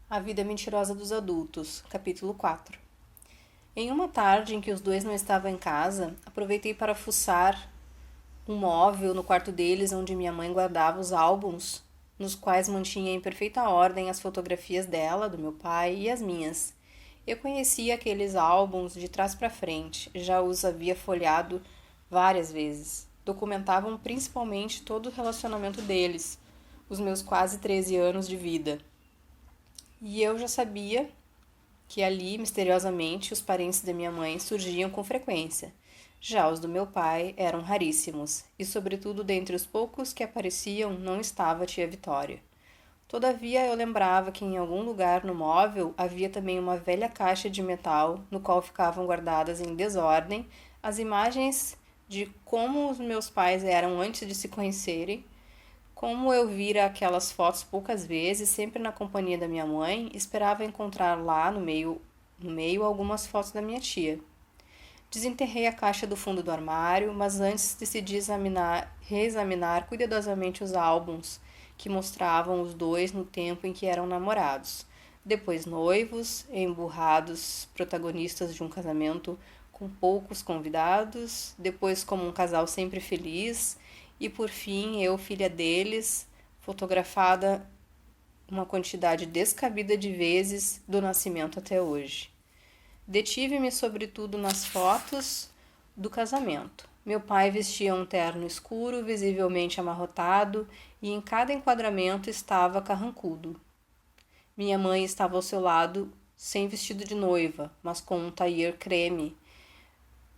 A Vida Mentirosa dos Adultos, capítulo 4. Em uma tarde em que os dois não estavam em casa, aproveitei para fuçar um móvel no quarto deles onde minha mãe guardava os álbuns, nos quais mantinha em perfeita ordem as fotografias dela, do meu pai e as minhas. Eu conhecia aqueles álbuns de trás para frente, já os havia folheado várias vezes. Documentavam principalmente todo o relacionamento deles, os meus quase 13 anos de vida. E eu já sabia que ali, misteriosamente, os parentes da minha mãe surgiam com frequência. Já os do meu pai eram raríssimos, e sobretudo dentre os poucos que apareciam não estava a tia Vitória. Todavia eu lembrava que em algum lugar no móvel havia também uma velha caixa de metal no qual ficavam guardadas em desordem as imagens de como os meus pais eram antes de se conhecerem. Como eu vira aquelas fotos poucas vezes, sempre na companhia da minha mãe, esperava encontrar lá no meio algumas fotos da minha tia. Desenterrei a caixa do fundo do armário, mas antes decidi reexaminar cuidadosamente os álbuns que mostravam os dois no tempo em que eram namorados, depois noivos, emburrados, protagonistas de um casamento com poucos convidados, depois como um casal sempre feliz, e por fim eu, filha deles, fotografada uma quantidade descabida de vezes do nascimento até hoje. Detive-me sobretudo nas fotos do casamento. Meu pai vestia um terno escuro, visivelmente amarrotado, e em cada enquadramento estava carrancudo. Minha mãe estava ao seu lado, sem vestido de noiva, mas com um tailleur creme,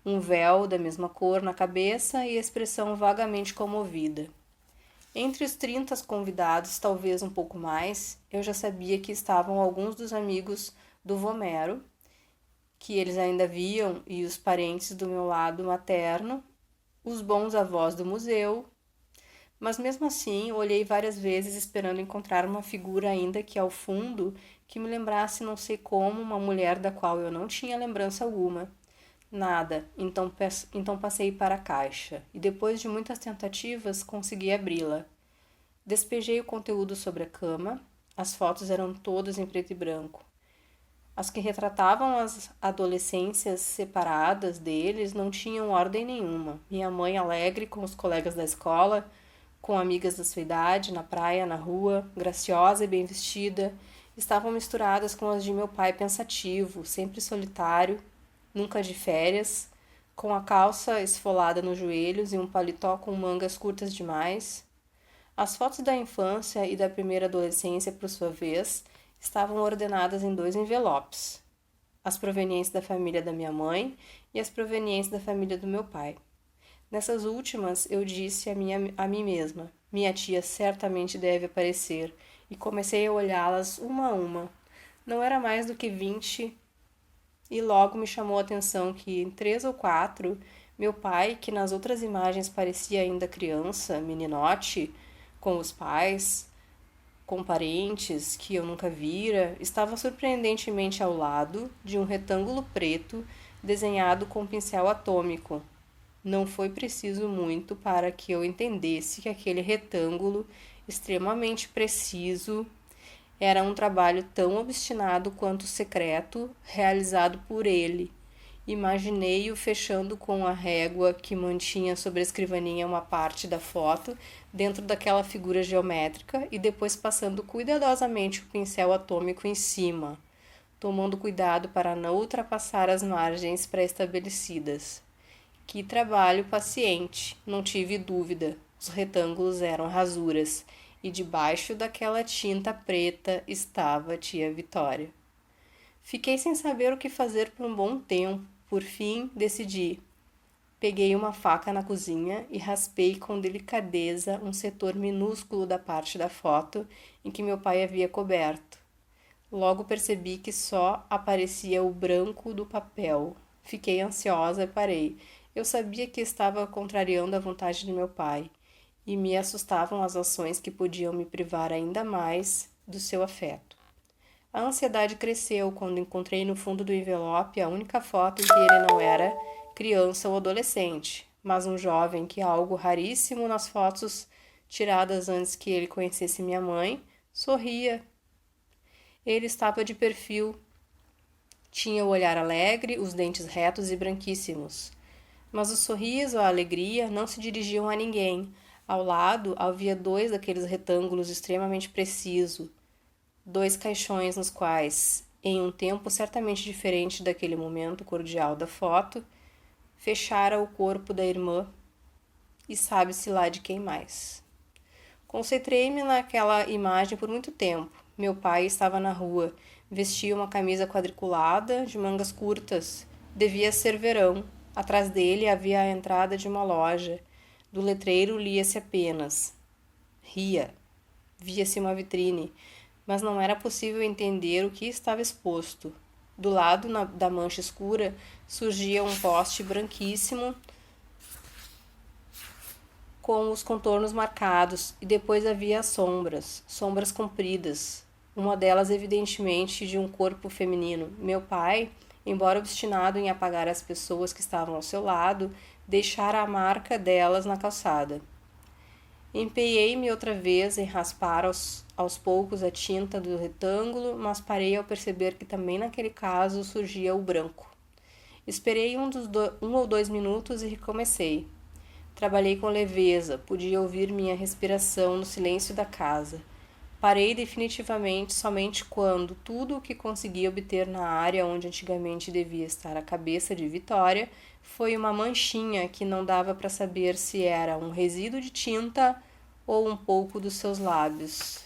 um véu da mesma cor na cabeça e expressão vagamente comovida. Entre os 30 convidados, talvez um pouco mais, eu já sabia que estavam alguns dos amigos do Vomero, que eles ainda viam, e os parentes do meu lado materno, os bons avós do museu, mas mesmo assim olhei várias vezes esperando encontrar uma figura ainda que ao fundo que me lembrasse não sei como uma mulher da qual eu não tinha lembrança alguma. Nada, então passei para a caixa e depois de muitas tentativas consegui abri-la. Despejei o conteúdo sobre a cama, as fotos eram todas em preto e branco. As que retratavam as adolescências separadas deles não tinham ordem nenhuma. Minha mãe alegre com os colegas da escola, com amigas da sua idade, na praia, na rua, graciosa e bem vestida, estavam misturadas com as de meu pai pensativo, sempre solitário, nunca de férias, com a calça esfolada nos joelhos e um paletó com mangas curtas demais. As fotos da infância e da primeira adolescência, por sua vez, estavam ordenadas em 2 envelopes, as provenientes da família da minha mãe e as provenientes da família do meu pai. Nessas últimas, eu disse a mim mesma, minha tia certamente deve aparecer, e comecei a olhá-las uma a uma. Não era mais do que 20, e logo me chamou a atenção que em 3 ou 4, meu pai, que nas outras imagens parecia ainda criança, meninote, com os pais, com parentes que eu nunca vira, estava surpreendentemente ao lado de um retângulo preto desenhado com pincel atômico. Não foi preciso muito para que eu entendesse que aquele retângulo, extremamente preciso, era um trabalho tão obstinado quanto secreto, realizado por ele. Imaginei-o fechando com a régua que mantinha sobre a escrivaninha uma parte da foto dentro daquela figura geométrica e depois passando cuidadosamente o pincel atômico em cima, tomando cuidado para não ultrapassar as margens pré-estabelecidas. Que trabalho paciente, não tive dúvida. Os retângulos eram rasuras e debaixo daquela tinta preta estava a tia Vitória. Fiquei sem saber o que fazer por um bom tempo. Por fim, decidi. Peguei uma faca na cozinha e raspei com delicadeza um setor minúsculo da parte da foto em que meu pai havia coberto. Logo percebi que só aparecia o branco do papel. Fiquei ansiosa e parei. Eu sabia que estava contrariando a vontade de meu pai, e me assustavam as ações que podiam me privar ainda mais do seu afeto. A ansiedade cresceu quando encontrei no fundo do envelope a única foto em que ele não era criança ou adolescente, mas um jovem que, algo raríssimo nas fotos tiradas antes que ele conhecesse minha mãe, sorria. Ele estava de perfil, tinha o olhar alegre, os dentes retos e branquíssimos. Mas o sorriso, a alegria não se dirigiam a ninguém. Ao lado havia dois daqueles retângulos extremamente precisos, dois caixões nos quais, em um tempo certamente diferente daquele momento cordial da foto, fechara o corpo da irmã e sabe-se lá de quem mais. Concentrei-me naquela imagem por muito tempo. Meu pai estava na rua, vestia uma camisa quadriculada de mangas curtas. Devia ser verão. Atrás dele havia a entrada de uma loja. Do letreiro lia-se apenas Ria. Via-se uma vitrine, mas não era possível entender o que estava exposto. Do lado da mancha escura surgia um poste branquíssimo com os contornos marcados, e depois havia sombras compridas, uma delas evidentemente de um corpo feminino. Meu pai, embora obstinado em apagar as pessoas que estavam ao seu lado, deixara a marca delas na calçada. Empenhei-me outra vez em raspar aos poucos a tinta do retângulo, mas parei ao perceber que também naquele caso surgia o branco. Esperei um ou 2 minutos e recomecei. Trabalhei com leveza, podia ouvir minha respiração no silêncio da casa. Parei definitivamente somente quando tudo o que consegui obter na área onde antigamente devia estar a cabeça de Vitória foi uma manchinha que não dava para saber se era um resíduo de tinta ou um pouco dos seus lábios.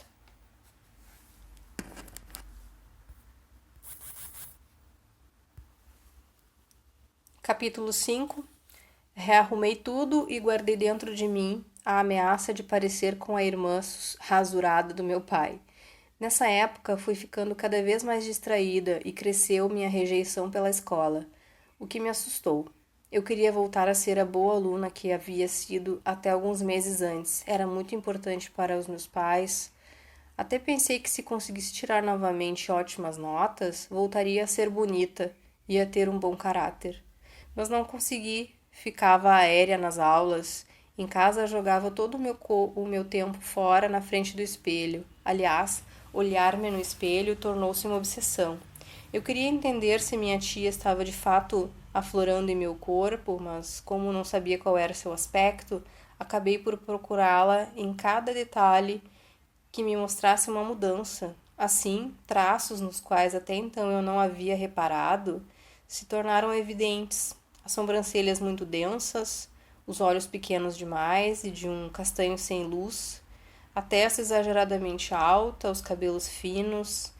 Capítulo 5. Rearrumei tudo e guardei dentro de mim a ameaça de parecer com a irmã rasurada do meu pai. Nessa época, fui ficando cada vez mais distraída e cresceu minha rejeição pela escola, o que me assustou. Eu queria voltar a ser a boa aluna que havia sido até alguns meses antes. Era muito importante para os meus pais. Até pensei que se conseguisse tirar novamente ótimas notas, voltaria a ser bonita e a ter um bom caráter. Mas não consegui. Ficava aérea nas aulas. Em casa jogava todo o meu tempo fora na frente do espelho. Aliás, olhar-me no espelho tornou-se uma obsessão. Eu queria entender se minha tia estava de fato aflorando em meu corpo, mas como não sabia qual era seu aspecto, acabei por procurá-la em cada detalhe que me mostrasse uma mudança. Assim, traços nos quais até então eu não havia reparado se tornaram evidentes. As sobrancelhas muito densas, os olhos pequenos demais e de um castanho sem luz, a testa exageradamente alta, os cabelos finos,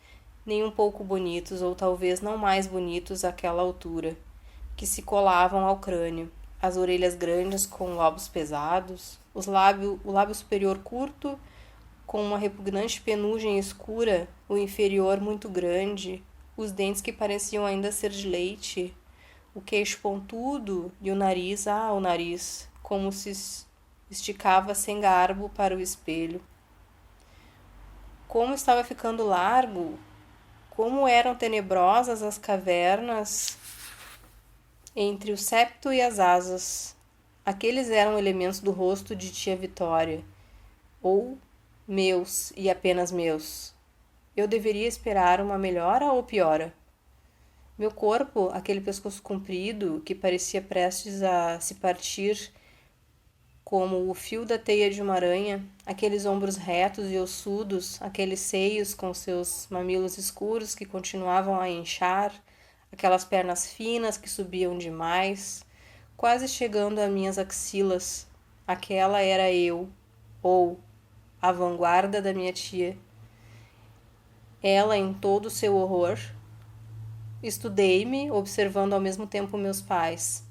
nem um pouco bonitos, ou talvez não mais bonitos àquela altura, que se colavam ao crânio, as orelhas grandes com lobos pesados, o lábio superior curto, com uma repugnante penugem escura, o inferior muito grande, os dentes que pareciam ainda ser de leite, o queixo pontudo e o nariz, como se esticava sem garbo para o espelho. Como estava ficando largo, como eram tenebrosas as cavernas entre o septo e as asas. Aqueles eram elementos do rosto de tia Vitória, ou meus e apenas meus. Eu deveria esperar uma melhora ou piora? Meu corpo, aquele pescoço comprido que parecia prestes a se partir como o fio da teia de uma aranha, aqueles ombros retos e ossudos, aqueles seios com seus mamilos escuros que continuavam a inchar, aquelas pernas finas que subiam demais, quase chegando a minhas axilas. Aquela era eu, ou a vanguarda da minha tia. Ela em todo o seu horror. Estudei-me, observando ao mesmo tempo meus pais.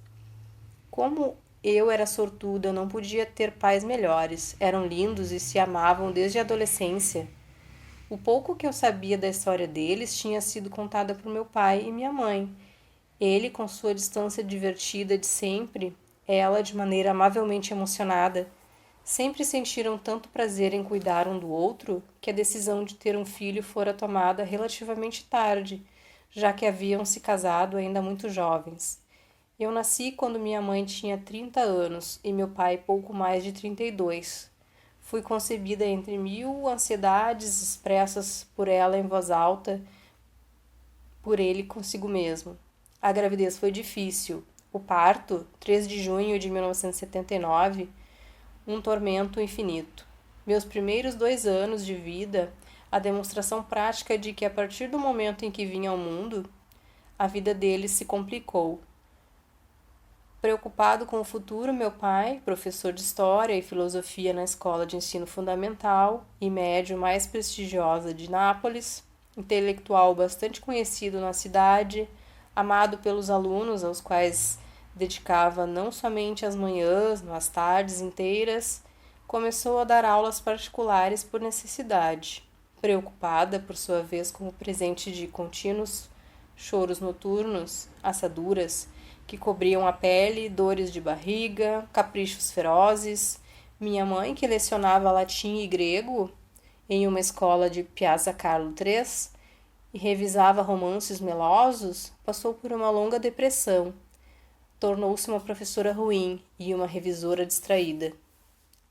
Como eu era sortuda, eu não podia ter pais melhores. Eram lindos e se amavam desde a adolescência. O pouco que eu sabia da história deles tinha sido contada por meu pai e minha mãe. Ele, com sua distância divertida de sempre, ela de maneira amavelmente emocionada, sempre sentiram tanto prazer em cuidar um do outro que a decisão de ter um filho fora tomada relativamente tarde, já que haviam se casado ainda muito jovens. Eu nasci quando minha mãe tinha 30 anos e meu pai pouco mais de 32. Fui concebida entre 1000 ansiedades expressas por ela em voz alta, por ele consigo mesmo. A gravidez foi difícil. O parto, 3 de junho de 1979, um tormento infinito. Meus primeiros 2 anos de vida, a demonstração prática de que a partir do momento em que vim ao mundo, a vida deles se complicou. Preocupado com o futuro, meu pai, professor de História e Filosofia na escola de ensino fundamental e médio mais prestigiosa de Nápoles, intelectual bastante conhecido na cidade, amado pelos alunos aos quais dedicava não somente as manhãs, mas tardes inteiras, começou a dar aulas particulares por necessidade, preocupada, por sua vez, com o presente de contínuos choros noturnos, assaduras, que cobriam a pele, dores de barriga, caprichos ferozes. Minha mãe, que lecionava latim e grego em uma escola de Piazza Carlo III e revisava romances melosos, passou por uma longa depressão. Tornou-se uma professora ruim e uma revisora distraída.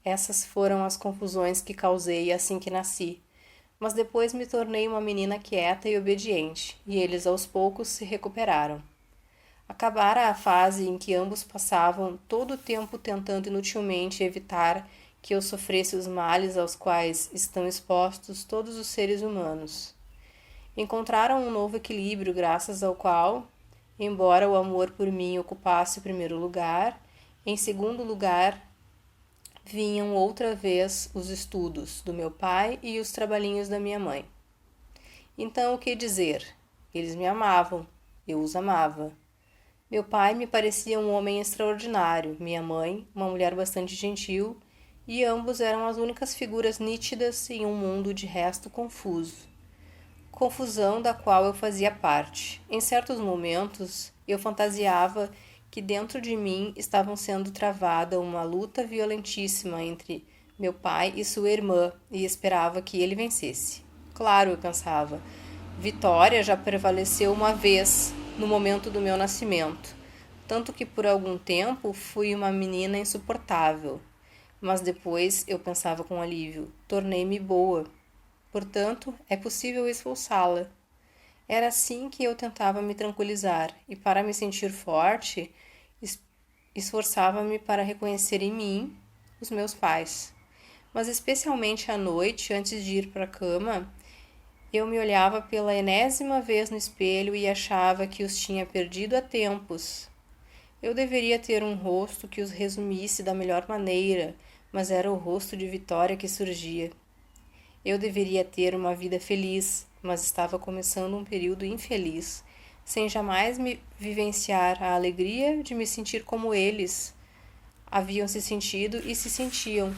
Essas foram as confusões que causei assim que nasci. Mas depois me tornei uma menina quieta e obediente, e eles aos poucos se recuperaram. Acabara a fase em que ambos passavam todo o tempo tentando inutilmente evitar que eu sofresse os males aos quais estão expostos todos os seres humanos. Encontraram um novo equilíbrio graças ao qual, embora o amor por mim ocupasse o primeiro lugar, em segundo lugar vinham outra vez os estudos do meu pai e os trabalhinhos da minha mãe. Então, o que dizer? Eles me amavam, eu os amava. Meu pai me parecia um homem extraordinário, minha mãe, uma mulher bastante gentil, e ambos eram as únicas figuras nítidas em um mundo de resto confuso. Confusão da qual eu fazia parte. Em certos momentos, eu fantasiava que dentro de mim estavam sendo travada uma luta violentíssima entre meu pai e sua irmã, e esperava que ele vencesse. Claro, eu pensava, vitória já prevaleceu uma vez, no momento do meu nascimento, tanto que por algum tempo fui uma menina insuportável, mas depois eu pensava com alívio, tornei-me boa, portanto é possível expulsá-la. Era assim que eu tentava me tranquilizar, e para me sentir forte, esforçava-me para reconhecer em mim os meus pais. Mas especialmente à noite, antes de ir para a cama, eu me olhava pela enésima vez no espelho e achava que os tinha perdido há tempos. Eu deveria ter um rosto que os resumisse da melhor maneira, mas era o rosto de Vitória que surgia. Eu deveria ter uma vida feliz, mas estava começando um período infeliz, sem jamais me vivenciar a alegria de me sentir como eles haviam se sentido e se sentiam.